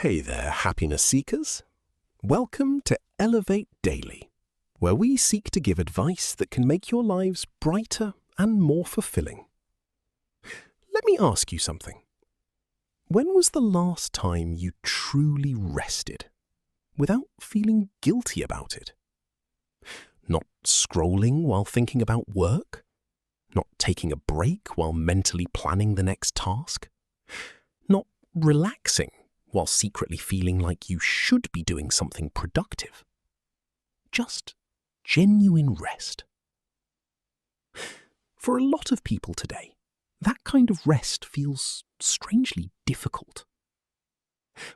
Hey there, happiness seekers. Welcome to Elevate Daily, where we seek to give advice that can make your lives brighter and more fulfilling. Let me ask you something. When was the last time you truly rested without feeling guilty about it? Not scrolling while thinking about work? Not taking a break while mentally planning the next task? Not relaxing while secretly feeling like you should be doing something productive? Just genuine rest. For a lot of people today, that kind of rest feels strangely difficult.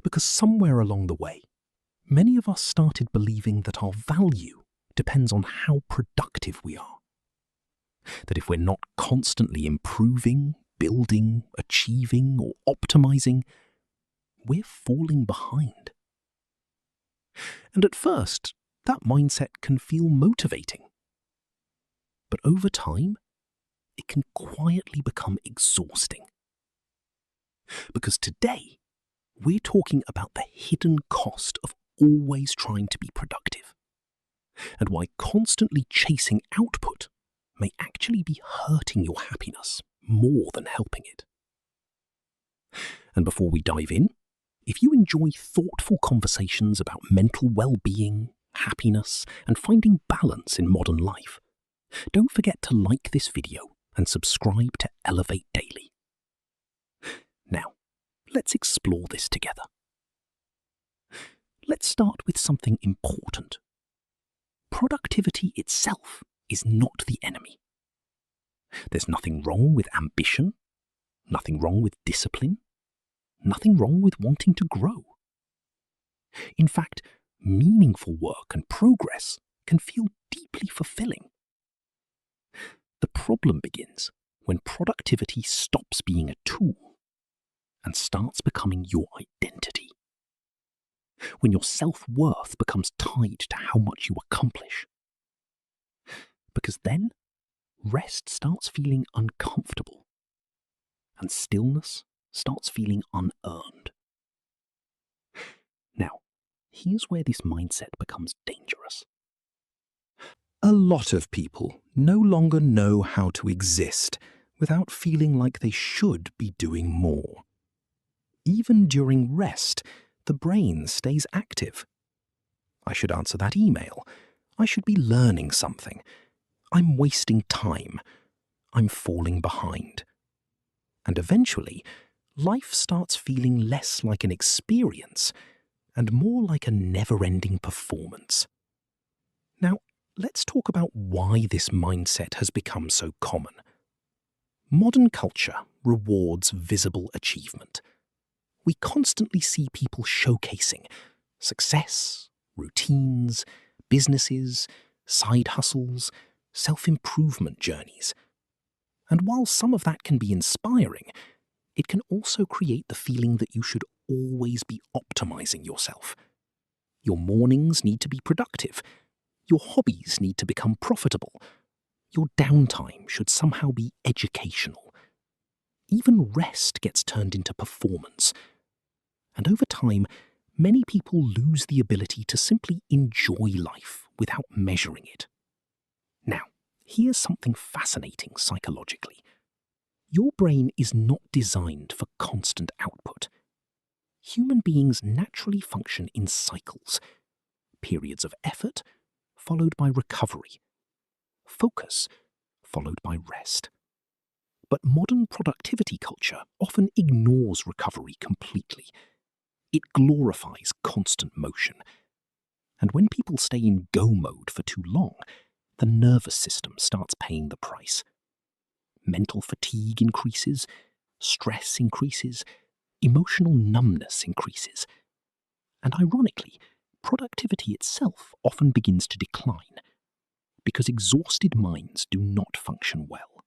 Because somewhere along the way, many of us started believing that our value depends on how productive we are. That if we're not constantly improving, building, achieving, or optimizing, we're falling behind. And at first, that mindset can feel motivating. But over time, it can quietly become exhausting. Because today, we're talking about the hidden cost of always trying to be productive, and why constantly chasing output may actually be hurting your happiness more than helping it. And before we dive in, if you enjoy thoughtful conversations about mental well-being, happiness, and finding balance in modern life, don't forget to like this video and subscribe to Elevate Daily. Now, let's explore this together. Let's start with something important. Productivity itself is not the enemy. There's nothing wrong with ambition, nothing wrong with discipline, nothing wrong with wanting to grow. In fact, meaningful work and progress can feel deeply fulfilling. The problem begins when productivity stops being a tool and starts becoming your identity. When your self-worth becomes tied to how much you accomplish. Because then, rest starts feeling uncomfortable, and stillness starts feeling unearned. Now, here's where this mindset becomes dangerous. A lot of people no longer know how to exist without feeling like they should be doing more. Even during rest, the brain stays active. I should answer that email. I should be learning something. I'm wasting time. I'm falling behind. And eventually, life starts feeling less like an experience and more like a never-ending performance. Now, let's talk about why this mindset has become so common. Modern culture rewards visible achievement. We constantly see people showcasing success, routines, businesses, side hustles, self-improvement journeys. And while some of that can be inspiring, it can also create the feeling that you should always be optimizing yourself. Your mornings need to be productive. Your hobbies need to become profitable. Your downtime should somehow be educational. Even rest gets turned into performance. And over time, many people lose the ability to simply enjoy life without measuring it. Now, here's something fascinating psychologically. Your brain is not designed for constant output. Human beings naturally function in cycles. Periods of effort, followed by recovery. Focus, followed by rest. But modern productivity culture often ignores recovery completely. It glorifies constant motion. And when people stay in go mode for too long, the nervous system starts paying the price. Mental fatigue increases, stress increases, emotional numbness increases. And ironically, productivity itself often begins to decline, because exhausted minds do not function well.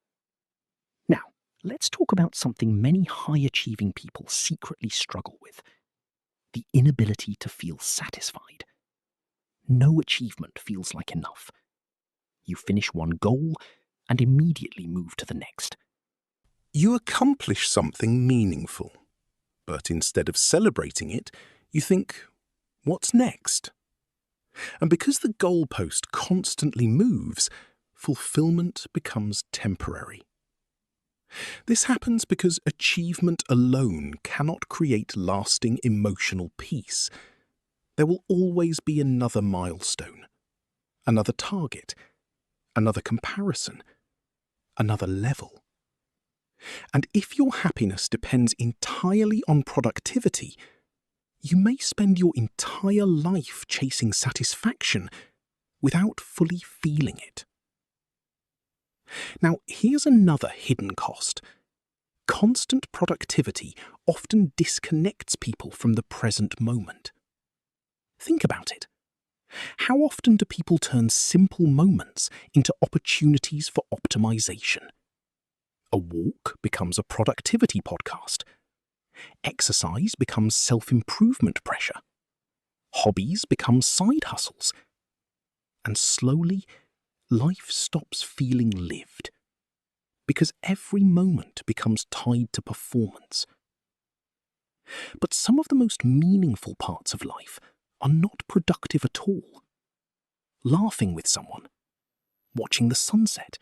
Now, let's talk about something many high-achieving people secretly struggle with: the inability to feel satisfied. No achievement feels like enough. You finish one goal and immediately move to the next. You accomplish something meaningful, but instead of celebrating it, You think, what's next? And because the goalpost constantly moves, fulfillment becomes temporary. This happens because achievement alone cannot create lasting emotional peace. There will always be another milestone, another target, another comparison, another level. And if your happiness depends entirely on productivity, you may spend your entire life chasing satisfaction without fully feeling it. Now, here's another hidden cost. Constant productivity often disconnects people from the present moment. Think about it. How often do people turn simple moments into opportunities for optimization? A walk becomes a productivity podcast. Exercise becomes self-improvement pressure. Hobbies become side hustles. And slowly, life stops feeling lived, because every moment becomes tied to performance. But some of the most meaningful parts of life are not productive at all. Laughing with someone, watching the sunset,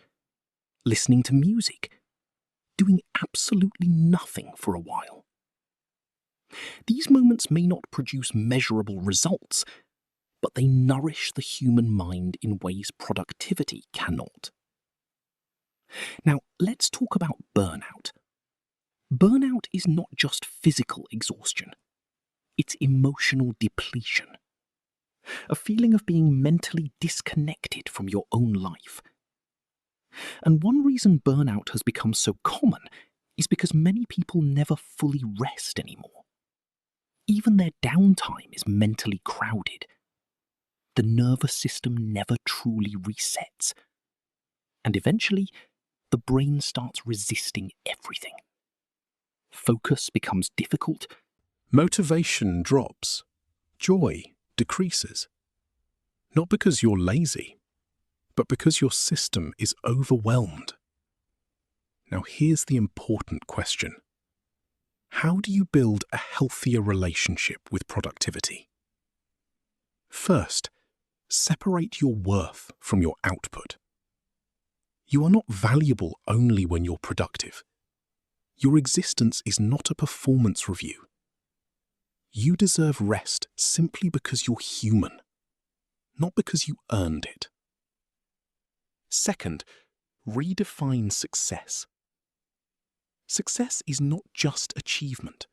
listening to music, doing absolutely nothing for a while. These moments may not produce measurable results, but they nourish the human mind in ways productivity cannot. Now, let's talk about burnout. Burnout is not just physical exhaustion. It's emotional depletion. A feeling of being mentally disconnected from your own life. And one reason burnout has become so common is because many people never fully rest anymore. Even their downtime is mentally crowded. The nervous system never truly resets. And eventually, the brain starts resisting everything. Focus becomes difficult. Motivation drops. Joy decreases. Not because you're lazy, but because your system is overwhelmed. Now here's the important question. How do you build a healthier relationship with productivity? First, separate your worth from your output. You are not valuable only when you're productive. Your existence is not a performance review. You deserve rest simply because you're human, not because you earned it. Second, redefine success. Success is not just achievement.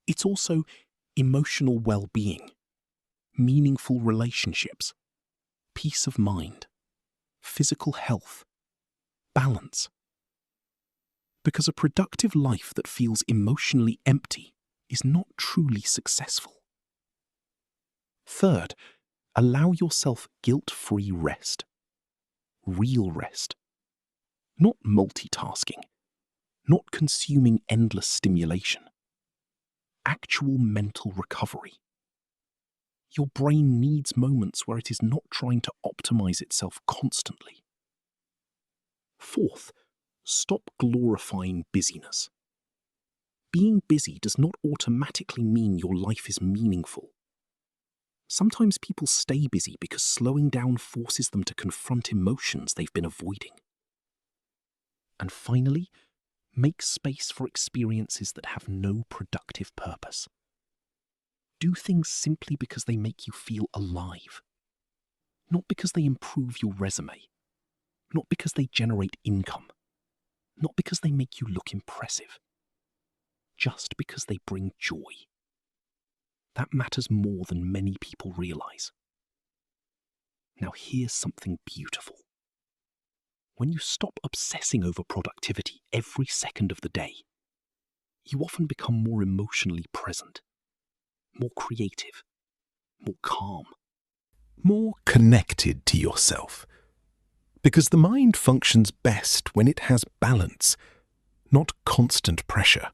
It's also emotional well-being, meaningful relationships, peace of mind, physical health, balance. Because a productive life that feels emotionally empty is not truly successful. Third, allow yourself guilt-free rest. Real rest. Not multitasking. Not consuming endless stimulation. Actual mental recovery. Your brain needs moments where it is not trying to optimize itself constantly. Fourth, stop glorifying busyness. Being busy does not automatically mean your life is meaningful. Sometimes people stay busy because slowing down forces them to confront emotions they've been avoiding. And finally, make space for experiences that have no productive purpose. Do things simply because they make you feel alive. Not because they improve your resume. Not because they generate income. Not because they make you look impressive. Just because they bring joy. That matters more than many people realize. Now here's something beautiful. When you stop obsessing over productivity every second of the day, you often become more emotionally present, more creative, more calm, more connected to yourself. Because the mind functions best when it has balance, not constant pressure.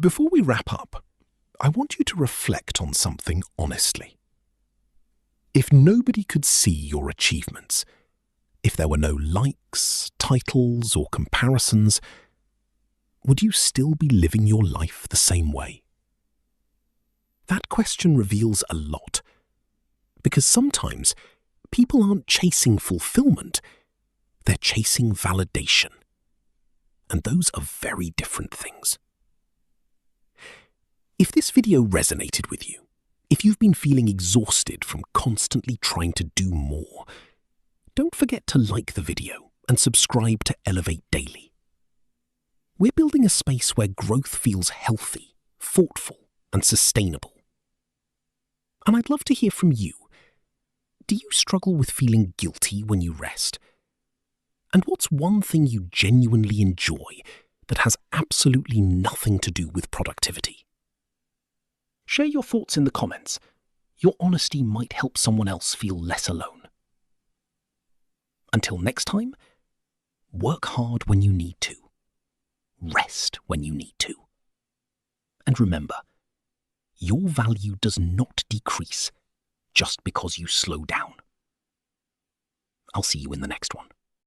Before we wrap up, I want you to reflect on something honestly. If nobody could see your achievements, if there were no likes, titles, or comparisons, would you still be living your life the same way? question reveals a lot. Because sometimes people aren't chasing fulfillment, they're chasing validation. And those are very different things. If this video resonated with you, if you've been feeling exhausted from constantly trying to do more, don't forget to like the video and subscribe to Elevate Daily. We're building a space where growth feels healthy, thoughtful, and sustainable. And I'd love to hear from you. Do you struggle with feeling guilty when you rest? And what's one thing you genuinely enjoy that has absolutely nothing to do with productivity? Share your thoughts in the comments. Your honesty might help someone else feel less alone. Until next time, work hard when you need to. Rest when you need to. And remember, your value does not decrease just because you slow down. I'll see you in the next one.